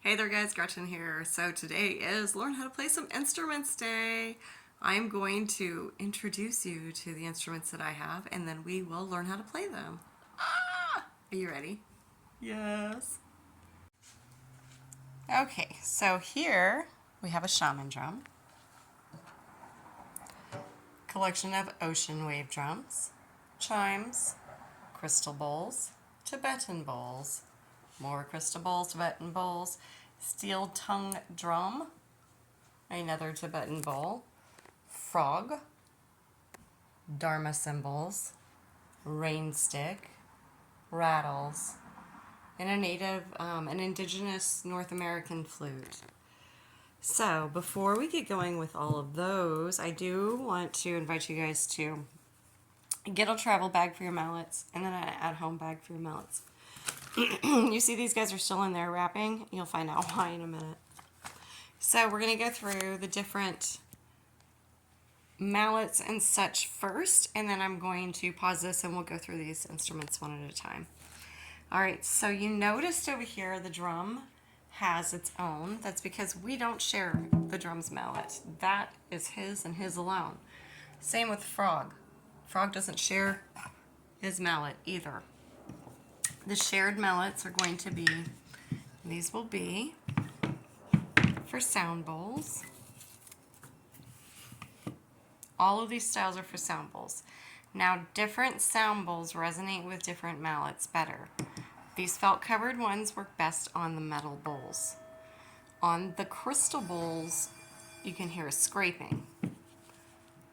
Hey there guys, Gretchen here. So today is Learn How to Play Some Instruments Day. I'm going to introduce you to the instruments that I have and then we will learn how to play them. Are you ready? Yes. Okay, so here we have a Shaman drum, collection of ocean wave drums, chimes, crystal bowls, Tibetan bowls, more crystal bowls, Tibetan bowls, steel tongue drum, another Tibetan bowl, frog, Dharma cymbals, rain stick, rattles, and an indigenous North American flute. So before we get going with all of those, I do want to invite you guys to get a travel bag for your mallets and then an at-home bag for your mallets. You see these guys are still in there wrapping. You'll find out why in a minute. So we're going to go through the different mallets and such first, and then I'm going to pause this and we'll go through these instruments one at a time. Alright, so you noticed over here the drum has its own. That's because we don't share the drum's mallet. That is his and his alone. Same with frog. Frog doesn't share his mallet either. The shared mallets are going to be, these will be for sound bowls. All of these styles are for sound bowls. Now, different sound bowls resonate with different mallets better. These felt covered ones work best on the metal bowls. On the crystal bowls, you can hear a scraping.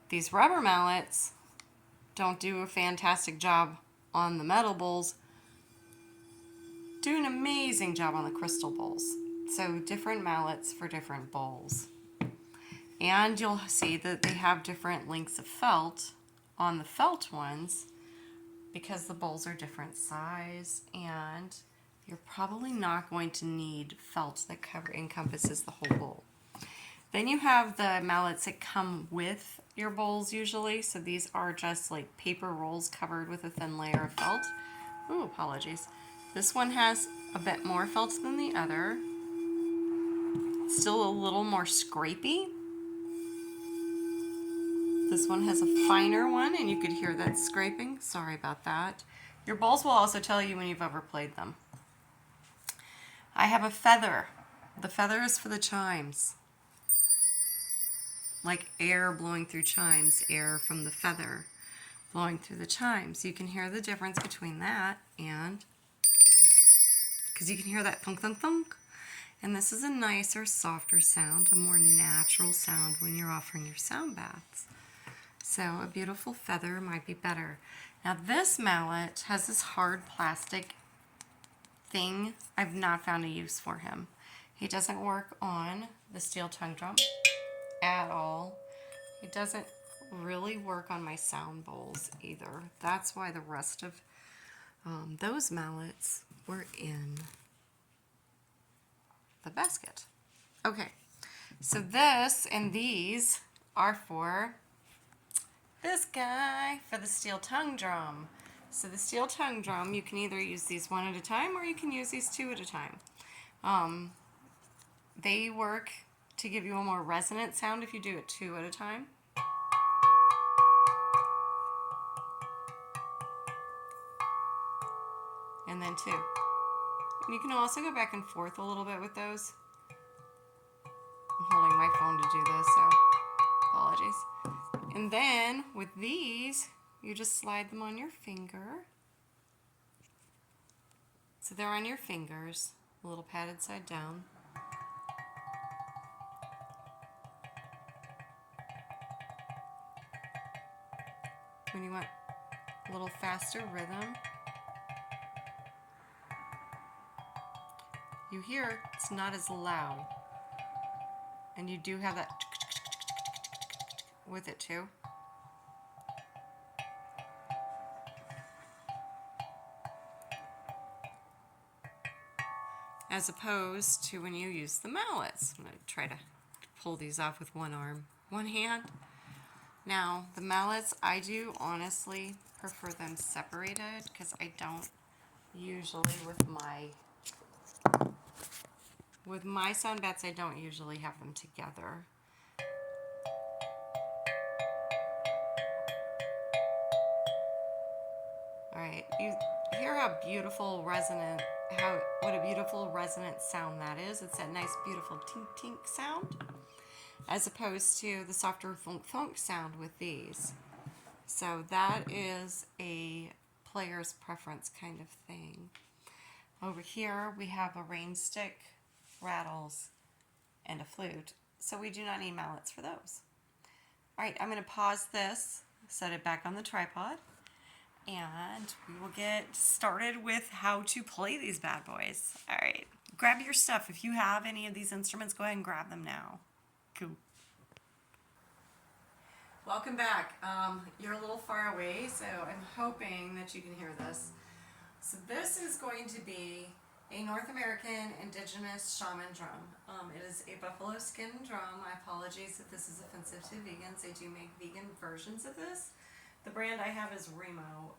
These rubber mallets don't do a fantastic job on the metal bowls, do an amazing job on the crystal bowls. So different mallets for different bowls. And you'll see that they have different lengths of felt on the felt ones because the bowls are different size, and you're probably not going to need felt that encompasses the whole bowl. Then you have the mallets that come with your bowls usually. So these are just like paper rolls covered with a thin layer of felt. Ooh, apologies. This one has a bit more felt than the other. Still a little more scrapey. This one has a finer one, and you could hear that scraping. Sorry about that. Your bowls will also tell you when you've overplayed them. I have a feather. The feather is for the chimes. Like air blowing through chimes, air from the feather blowing through the chimes. You can hear the difference between that and, because you can hear that thunk, thunk, thunk. And this is a nicer, softer sound, a more natural sound when you're offering your sound baths. So a beautiful feather might be better. Now this mallet has this hard plastic thing. I've not found a use for him. He doesn't work on the steel tongue drum at all. He doesn't really work on my sound bowls either. That's why the rest of those mallets were in the basket. Okay, so this and these are for this guy, for the steel tongue drum. So the steel tongue drum, you can either use these one at a time or you can use these two at a time. They work to give you a more resonant sound if you do it two at a time. And then two. And you can also go back and forth a little bit with those. I'm holding my phone to do this, so apologies. And then with these, you just slide them on your finger. So they're on your fingers, a little patted side down. When you want a little faster rhythm, you hear it's not as loud. And you do have that with it too. As opposed to when you use the mallets. I'm going to try to pull these off with one arm, one hand. Now, the mallets, I do honestly prefer them separated because I don't usually with my With my sound baths, I don't usually have them together. All right, you hear how beautiful resonant, what a beautiful resonant sound that is. It's that nice, beautiful tink tink sound, as opposed to the softer funk funk sound with these. So that is a player's preference kind of thing. Over here we have a rain stick, rattles, and a flute. So we do not need mallets for those. All right, I'm going to pause this, set it back on the tripod, and we will get started with how to play these bad boys. All right, grab your stuff. If you have any of these instruments, go ahead and grab them now. Cool. Welcome back. You're a little far away, so I'm hoping that you can hear this. So this is going to be a North American Indigenous Shaman drum. It is a buffalo skin drum. My apologies if this is offensive to vegans. They do make vegan versions of this. The brand I have is Remo.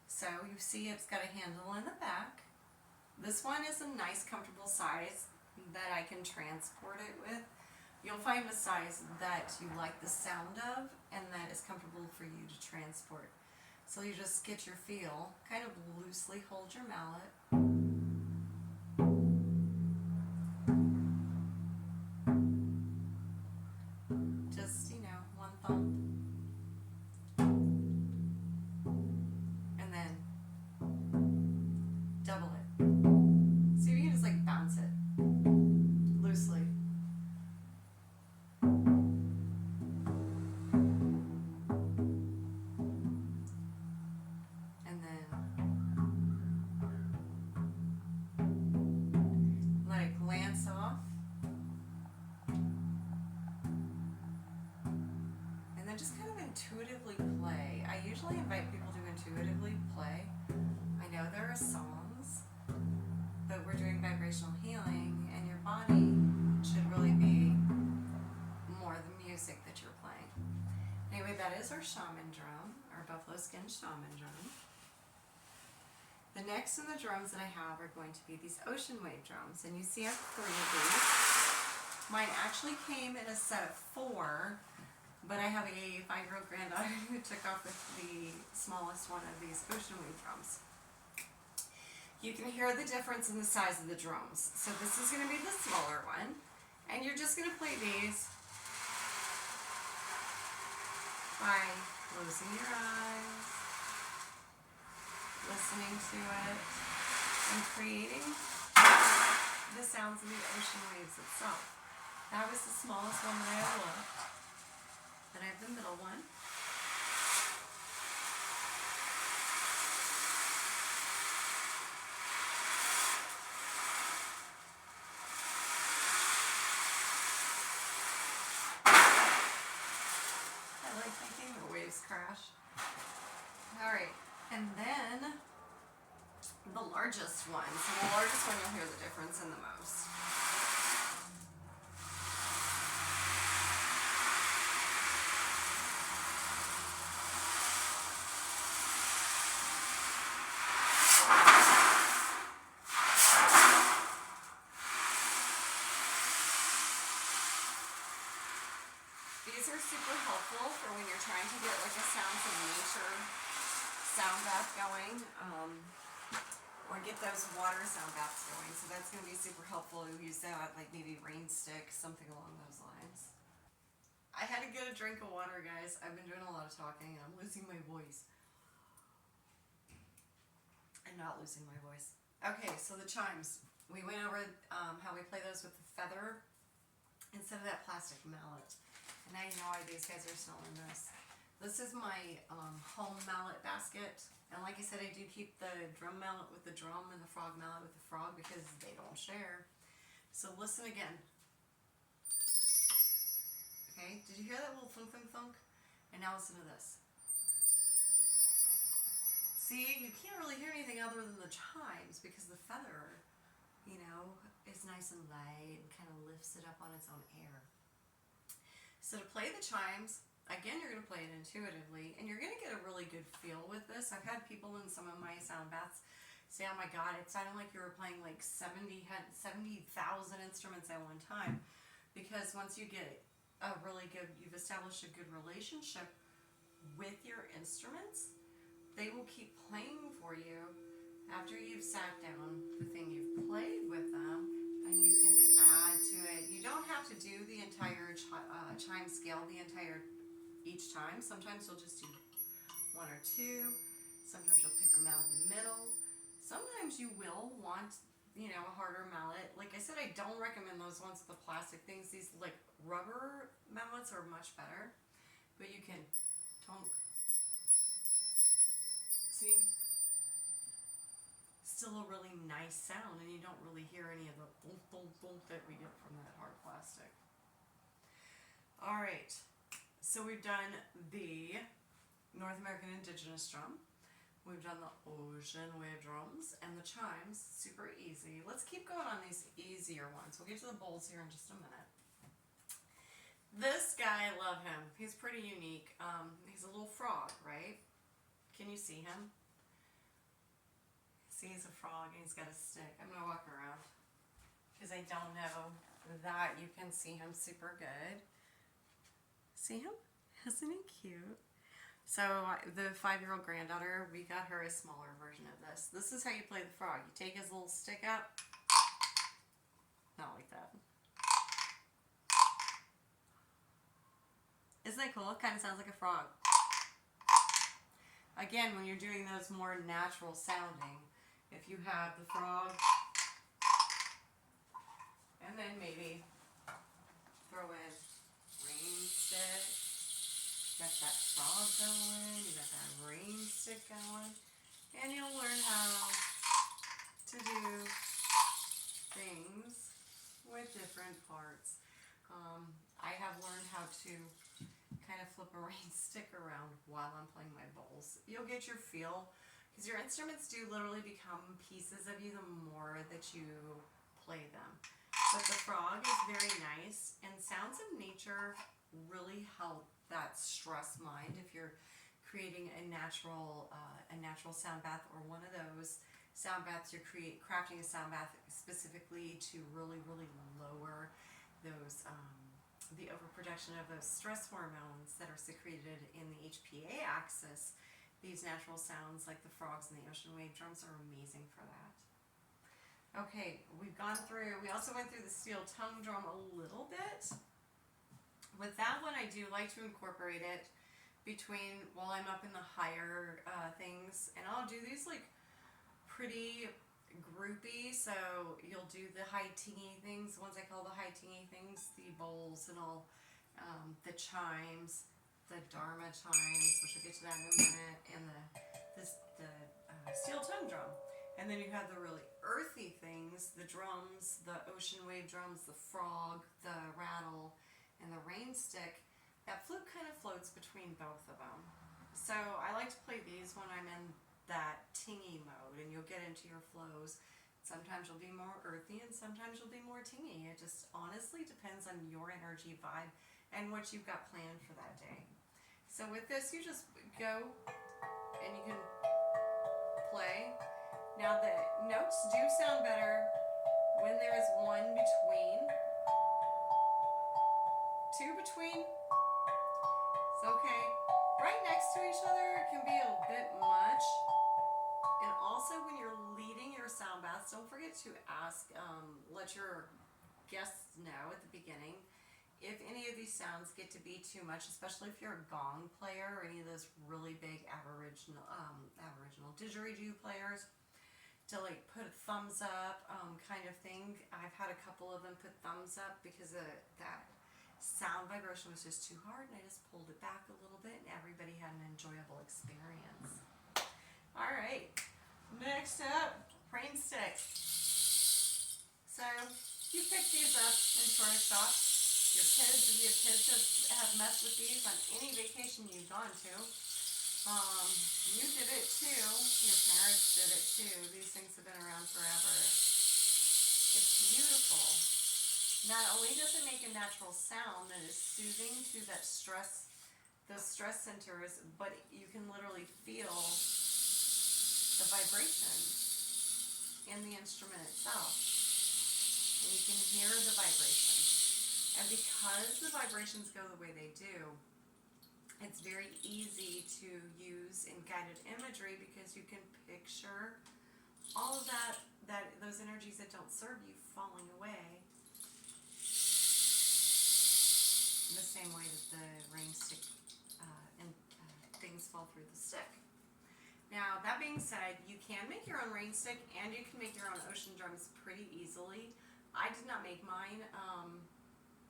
So you see it's got a handle in the back. This one is a nice comfortable size that I can transport it with. You'll find a size that you like the sound of and that is comfortable for you to transport. So you just get your feel, kind of loosely hold your mallet. Just, one thumb. And then double it. So you can just like bounce it loosely. And then let it glance off. And then just kind of intuitively play. I usually invite people to intuitively play. I know there are songs, but we're doing vibrational healing, and your body should really be more the music that you're playing. Anyway, that is our shaman drum, our buffalo skin shaman drum. The next in the drums that I have are going to be these ocean wave drums, and you see I have 3 of these. Mine actually came in a set of 4, but I have a 5-year-old granddaughter who took off with the smallest one of these ocean wave drums. You can hear the difference in the size of the drums. So this is going to be the smaller one, and you're just going to play these by closing your eyes, listening to it, and creating the sounds of the ocean waves itself. That was the smallest one that I have left. Then I have the middle one. I like thinking the waves crash. Alright, and then the largest one. So the largest one you'll hear the difference in the most. These are super helpful for when you're trying to get like a sounds of nature sound bath going, or get those water sound baths going. So that's going to be super helpful to use that, like maybe rain stick, something along those lines. I had to get a drink of water, guys. I've been doing a lot of talking and I'm losing my voice. I'm not losing my voice. Okay, so the chimes. We went over how we play those with the feather instead of that plastic mallet. And now you know why these guys are still in this. This is my home mallet basket. And like I said, I do keep the drum mallet with the drum and the frog mallet with the frog because they don't share. So listen again. Okay, did you hear that little thunk thunk thunk? And now listen to this. See, you can't really hear anything other than the chimes because the feather, is nice and light and kind of lifts it up on its own air. So to play the chimes, again, you're going to play it intuitively, and you're going to get a really good feel with this. I've had people in some of my sound baths say, oh my God, it sounded like you were playing like 70,000 instruments at one time. Because once you get you've established a good relationship with your instruments, they will keep playing for you after you've sat down the thing you've played with them, and you can add to it. You don't have to do the entire chime scale each time. Sometimes you'll just do one or two. Sometimes you'll pick them out of the middle. Sometimes you will want, a harder mallet. Like I said, I don't recommend those ones with the plastic things. These like rubber mallets are much better. But you can see, still a really nice sound, and you don't really hear any of the thump, thump, thump that we get from that hard plastic. All right, so we've done the North American Indigenous drum. We've done the ocean wave drums and the chimes, super easy. Let's keep going on these easier ones. We'll get to the bowls here in just a minute. This guy, I love him. He's pretty unique. He's a little frog, right? Can you see him? See, he's a frog and he's got a stick. I'm going to walk around because I don't know that you can see him super good. See him? Isn't he cute? So the 5-year-old granddaughter, we got her a smaller version of this. This is how you play the frog. You take his little stick out. Not like that. Isn't that cool? It kind of sounds like a frog. Again, when you're doing those more natural sounding, if you have the frog, and then maybe throw in rain stick, you got that frog going, you got that rain stick going, and you'll learn how to do things with different parts. I have learned how to kind of flip a rain stick around while I'm playing my bowls. You'll get your feel, because your instruments do literally become pieces of you the more that you play them. But the frog is very nice, and sounds of nature really help that stress mind. If you're creating a natural sound bath, or one of those sound baths, you're crafting a sound bath specifically to really lower those the overproduction of those stress hormones that are secreted in the HPA axis. These natural sounds like the frogs and the ocean wave drums are amazing for that. Okay, we also went through the steel tongue drum a little bit. With that one, I do like to incorporate it between while I'm up in the higher things, and I'll do these like pretty groupy. So you'll do the high tingy things, the ones I call the high tingy things, the bowls and all, the chimes, the Dharma chimes, which I'll get to that in a minute, and the steel tongue drum. And then you have the really earthy things, the drums, the ocean wave drums, the frog, the rattle, and the rain stick. That flute kind of floats between both of them. So I like to play these when I'm in that tingy mode, and you'll get into your flows. Sometimes you'll be more earthy, and sometimes you'll be more tingy. It just honestly depends on your energy vibe and what you've got planned for that day. So with this, you just go and you can play. Now the notes do sound better when there is one between. Two between. It's okay. Right next to each other can be a bit much. And also when you're leading your sound baths, don't forget to let your guests know at the beginning if any of these sounds get to be too much, especially if you're a gong player or any of those really big Aboriginal didgeridoo players, to like put a thumbs up kind of thing. I've had a couple of them put thumbs up because that sound vibration was just too hard, and I just pulled it back a little bit, and everybody had an enjoyable experience. All right, next up, rain sticks. So you pick these up in tourist shops. Your kids, if you have kids that have messed with these on any vacation you've gone to, you did it too. Your parents did it too. These things have been around forever. It's beautiful. Not only does it make a natural sound that is soothing to that stress, those stress centers, but you can literally feel the vibration. in the instrument itself. And you can hear the vibrations. And because the vibrations go the way they do, it's very easy to use in guided imagery because you can picture all of those energies that don't serve you falling away in the same way that the rain stick and things fall through the stick. Now, that being said, you can make your own rain stick and you can make your own ocean drums pretty easily. I did not make mine,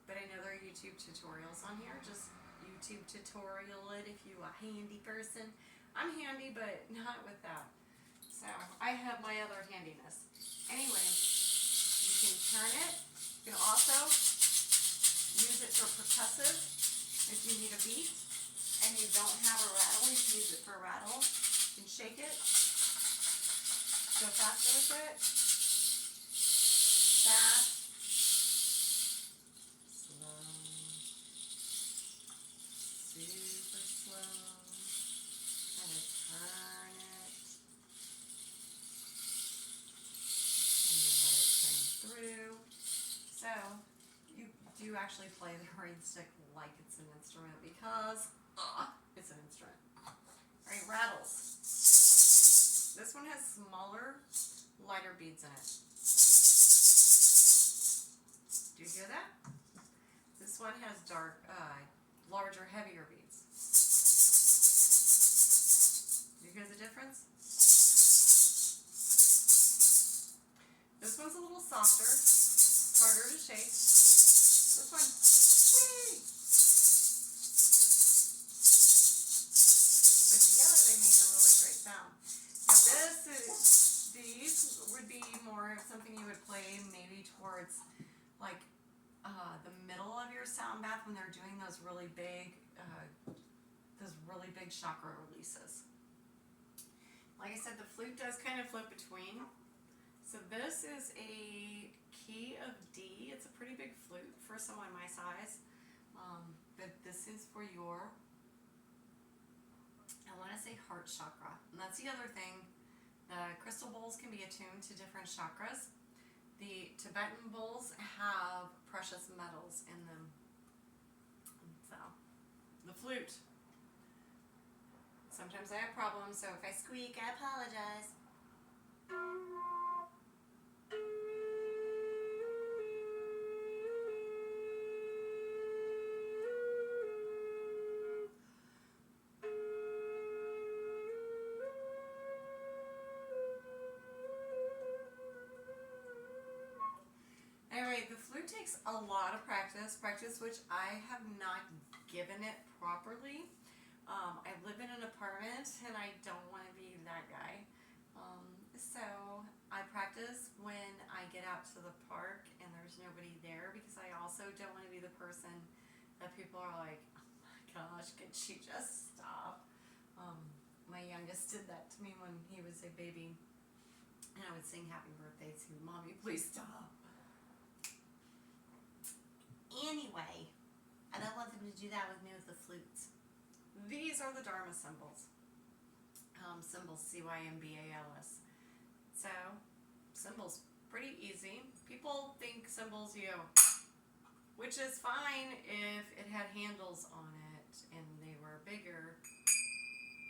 but I know there are YouTube tutorials on here. Just YouTube tutorial it if you're a handy person. I'm handy, but not with that. So I have my other handiness. Anyway, you can turn it. You can also use it for percussive if you need a beat and you don't have a rattle. You can use it for a rattle. You can shake it. Go faster with it. Fast. Slow. Super slow. Kind of turn it. And then let it turn through. So you do actually play the rain stick like it's an instrument because it's an instrument. Alright, rattles. This one has smaller, lighter beads in it. Do you hear that? This one has larger, heavier beads. Do you hear the difference? This one's a little softer, harder to shake. This one, whee! But together they make a really great sound. Now these would be more something you would play maybe towards like the middle of your sound bath when they're doing those really big chakra releases. Like I said, the flute does kind of float between. So this is a key of D. It's a pretty big flute for someone my size. But this is for your, I want to say heart chakra. And that's the other thing. The crystal bowls can be attuned to different chakras. The Tibetan bowls have precious metals in them. So, the flute. Sometimes I have problems, so if I squeak, I apologize. Anyway, the flute takes a lot of practice which I have not given it properly. I live in an apartment and I don't want to be that guy. So I practice when I get out to the park and there's nobody there because I also don't want to be the person that people are like, oh my gosh, could she just stop? My youngest did that to me when he was a baby and I would sing happy birthday to Mommy, please stop. Anyway, I don't want them to do that with me with the flutes. These are the Dharma Cymbals. Cymbals, C-Y-M-B-A-L-S. So, cymbals, pretty easy. People think cymbals, which is fine if it had handles on it and they were bigger.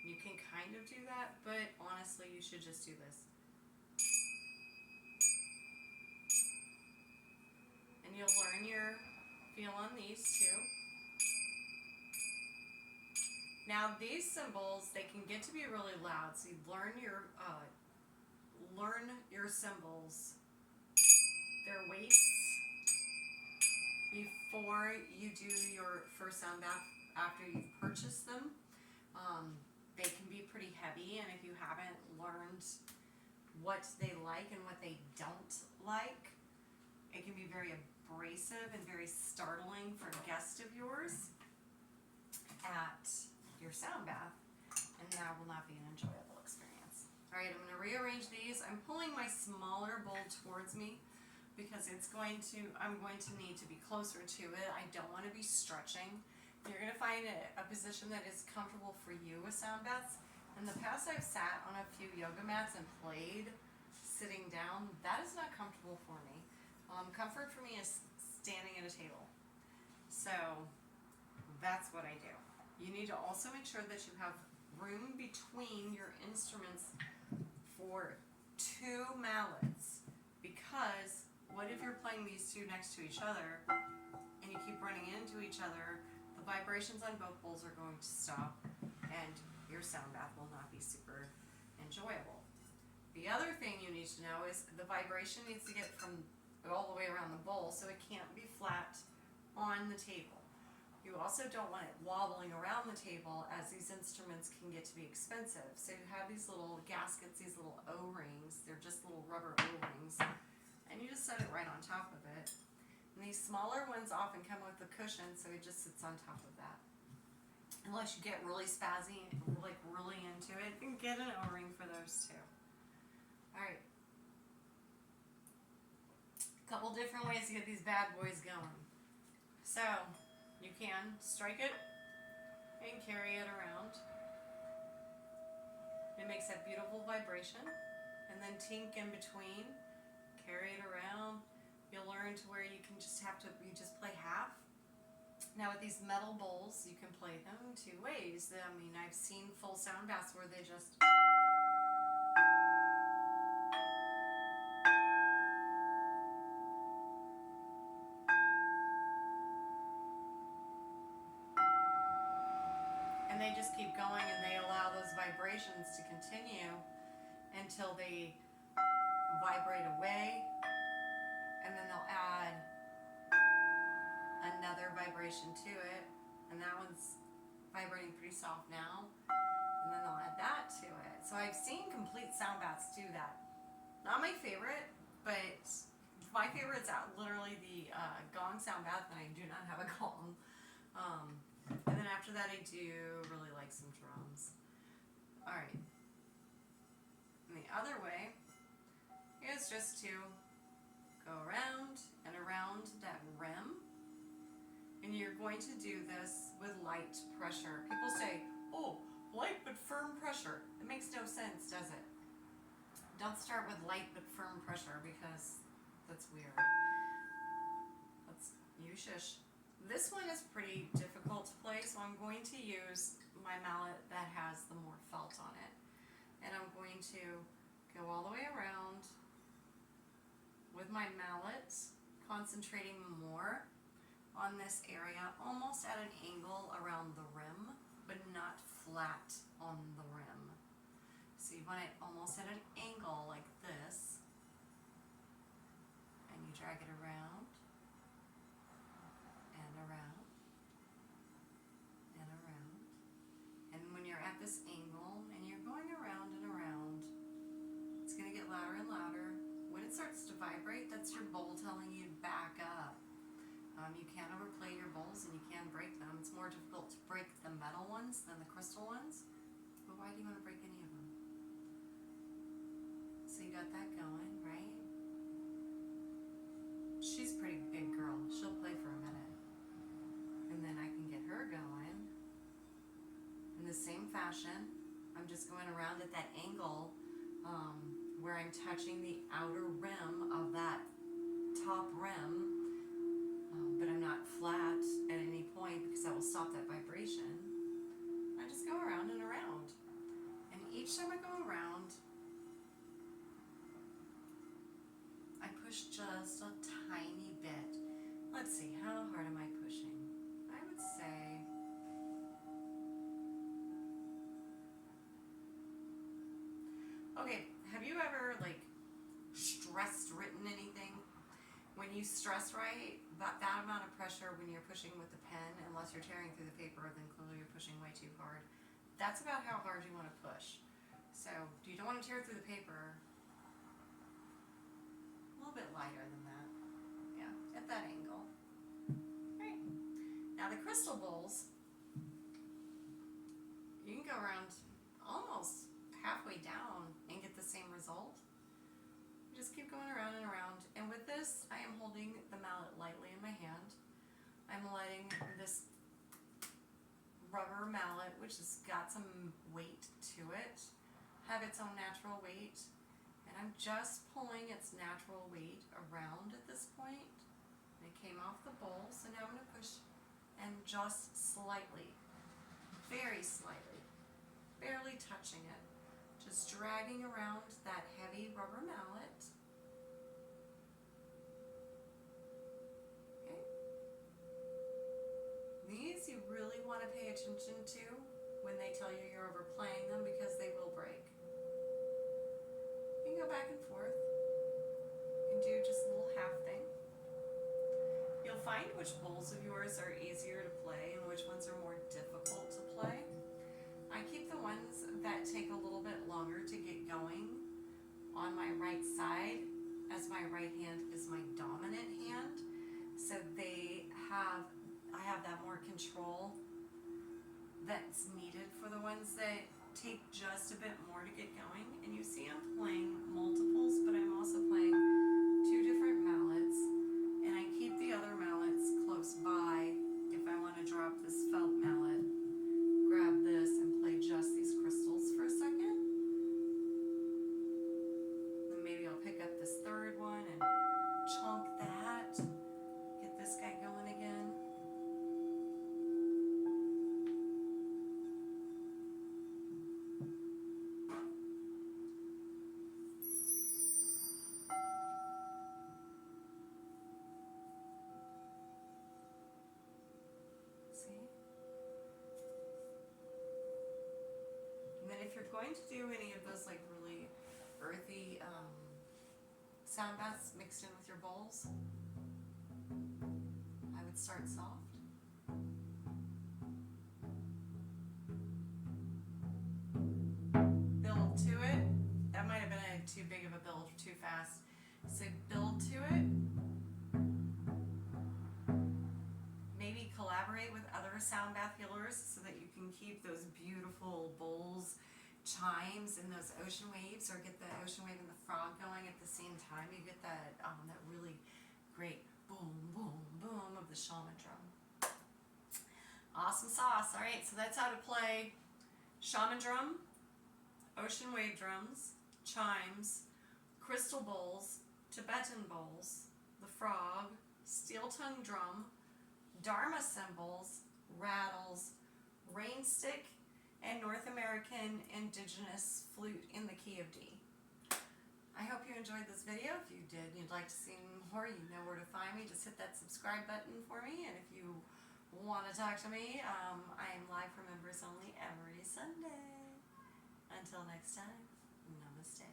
You can kind of do that, but honestly, you should just do this. And you'll learn your feel on these too. Now these cymbals, they can get to be really loud, so you learn your cymbals, their weights, before you do your first sound bath after you've purchased them. They can be pretty heavy, and if you haven't learned what they like and what they don't like, it can be very abrasive and very startling for a guest of yours at your sound bath, and that will not be an enjoyable experience. Alright, I'm going to rearrange these. I'm pulling my smaller bowl towards me because I'm going to need to be closer to it. I don't want to be stretching. You're going to find a position that is comfortable for you with sound baths. In the past, I've sat on a few yoga mats and played sitting down, that is not comfortable for me. Comfort for me is standing at a table. So that's what I do. You need to also make sure that you have room between your instruments for 2 mallets, because what if you're playing these two next to each other and you keep running into each other, the vibrations on both bowls are going to stop and your sound bath will not be super enjoyable. The other thing you need to know is the vibration needs to get from all the way around the bowl, so it can't be flat on the table. You also don't want it wobbling around the table, as these instruments can get to be expensive. So you have these little gaskets, these little O-rings, they're just little rubber O-rings, and you just set it right on top of it. And these smaller ones often come with a cushion, so it just sits on top of that. Unless you get really spazzy, like really into it, then get an O-ring for those too. Alright. A couple different ways to get these bad boys going. So, you can strike it and carry it around. It makes that beautiful vibration. And then tink in between, carry it around. You'll learn to where you just play half. Now with these metal bowls, you can play them 2 ways. I mean, I've seen full sound baths where they just... and they just keep going, and they allow those vibrations to continue until they vibrate away, and then they'll add another vibration to it, and that one's vibrating pretty soft now, and then they'll add that to it. So I've seen complete sound baths do that. Not my favorite, but my favorite is literally the gong sound bath, and I do not have a gong. And then after that, I do really like some drums. Alright. And the other way is just to go around and around that rim. And you're going to do this with light pressure. People say, oh, light but firm pressure. It makes no sense, does it? Don't start with light but firm pressure, because that's weird. You shush. This one is pretty difficult to play, so I'm going to use my mallet that has the more felt on it. And I'm going to go all the way around with my mallet, concentrating more on this area, almost at an angle around the rim, but not flat on the rim. So you want it almost at an angle like this, and you drag it around, and around, and around. And when you're at this angle, and you're going around and around, it's going to get louder and louder. When it starts to vibrate, that's your bowl telling you to back up. You can overplay your bowls, and you can break them. It's more difficult to break the metal ones than the crystal ones. But why do you want to break any of them? So you got that going, right? She's a pretty big girl. She'll play for a minute. And then I can get her going. In the same fashion, I'm just going around at that angle where I'm touching the outer rim of that top rim. But I'm not flat at any point, because that will stop that vibration. I just go around and around. And each time I go around, I push just a tiny bit. Let's see, how hard am I pushing? I would say okay, have you ever stress written anything? When you stress write, that amount of pressure when you're pushing with the pen, unless you're tearing through the paper, then clearly you're pushing way too hard. That's about how hard you want to push. So you don't want to tear through the paper. A little bit lighter than that. Yeah, at that angle. Right. Now the crystal bowls, you can go around almost halfway down and get the same result. You just keep going around and around. And with this, I am holding the mallet lightly in my hand. I'm letting this rubber mallet, which has got some weight to it, have its own natural weight. And I'm just pulling its natural weight around at this point. And it came off the bowl, so now I'm going to push and just slightly, very slightly, barely touching it, just dragging around that heavy rubber mallet. Okay. These you really want to pay attention to when they tell you you're overplaying them, because they will break. You can go back and forth. You can do just a little half thing. You'll find which bowls of yours are easier to play and which ones are more difficult to play. I keep the ones that take a little bit longer to get going on my right side, as my right hand is my dominant hand. So I have that more control that's needed for the ones that take just a bit more to get going. And you see I'm playing multiples, but I'm also playing two different mallets, and I keep the other mallets close by if I want to drop this felt mallet, grab this and play just these crystals for a second. Then maybe I'll pick up this third one and chunk that, get this guy going again. And then if you're going to do any of those like really earthy sound baths mixed in with your bowls, I would start soft. Build to it. That might have been too big of a build, too fast. So build to it. Maybe collaborate with other sound bath healers so that you can keep those beautiful bowls, chimes, and those ocean waves, or get the ocean wave and the frog going at the same time. You get that really great boom, boom, boom of the shaman drum. Awesome sauce. All right, so that's how to play shaman drum, ocean wave drums, chimes, crystal bowls, Tibetan bowls, the frog, steel tongue drum, Dharma cymbals, rattles, rain stick, and North American Indigenous Flute in the key of D. I hope you enjoyed this video. If you did and you'd like to see more, you know where to find me. Just hit that subscribe button for me. And if you want to talk to me, I am live for members only every Sunday. Until next time, namaste.